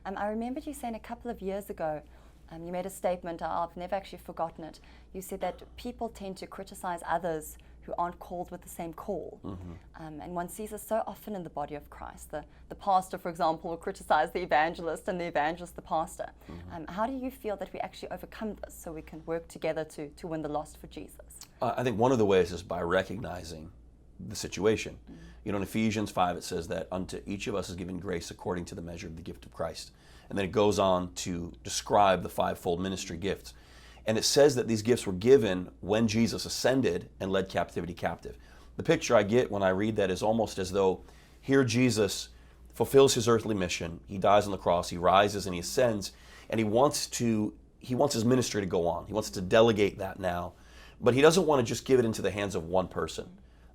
I remembered you saying a couple of years ago, you made a statement, I've never actually forgotten it. You said that people tend to criticize others who aren't called with the same call. And one sees this so often in the body of Christ. The pastor, for example, will criticize the evangelist and the evangelist the pastor. How do you feel that we actually overcome this so we can work together to win the lost for Jesus? I think one of the ways is by recognizing the situation. You know, in Ephesians 5 it says that unto each of us is given grace according to the measure of the gift of Christ. And then it goes on to describe the fivefold ministry gifts. And it says that these gifts were given when Jesus ascended and led captivity captive. The picture I get when I read that is almost as though here Jesus fulfills his earthly mission. He dies on the cross, he rises and he ascends, and he wants his ministry to go on. He wants to delegate that now. But he doesn't want to just give it into the hands of one person.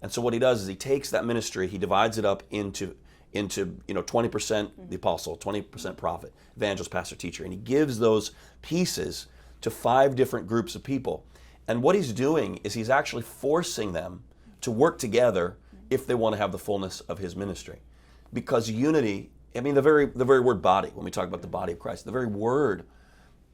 And so what he does is he takes that ministry, he divides it up into 20% the apostle, 20% prophet, evangelist, pastor, teacher, and he gives those pieces to 5 different groups of people. And what he's doing is he's actually forcing them to work together if they want to have the fullness of his ministry. Because unity, I mean the very word body, when we talk about the body of Christ, the very word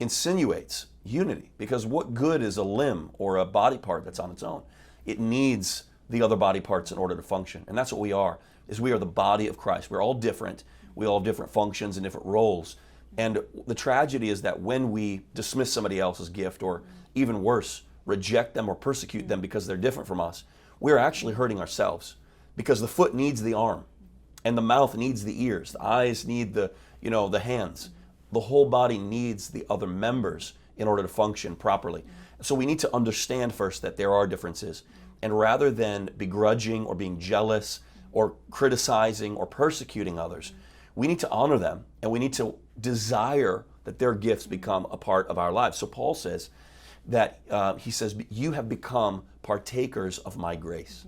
insinuates unity. Because what good is a limb or a body part that's on its own? It needs the other body parts in order to function. And that's what we are, is we are the body of Christ. We're all different. We all have different functions and different roles. And the tragedy is that when we dismiss somebody else's gift, or even worse, reject them or persecute them because they're different from us, we're actually hurting ourselves. Because the foot needs the arm, and the mouth needs the ears, the eyes need the hands. The whole body needs the other members in order to function properly. So we need to understand first that there are differences. And rather than begrudging or being jealous or criticizing or persecuting others, we need to honor them, and we need to desire that their gifts become a part of our lives. So Paul says that, he says, you have become partakers of my grace.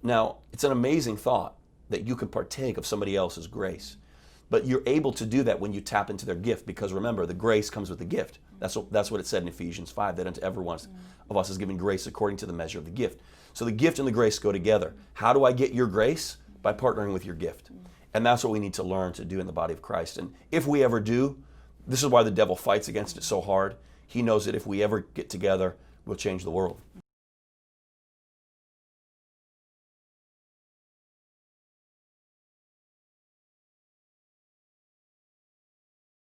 Now, it's an amazing thought that you can partake of somebody else's grace. But you're able to do that when you tap into their gift, because remember, the grace comes with the gift. That's what it said in Ephesians 5, that unto every one of us is given grace according to the measure of the gift. So the gift and the grace go together. How do I get your grace? By partnering with your gift. And that's what we need to learn to do in the body of Christ. And if we ever do, this is why the devil fights against it so hard. He knows that if we ever get together, we'll change the world.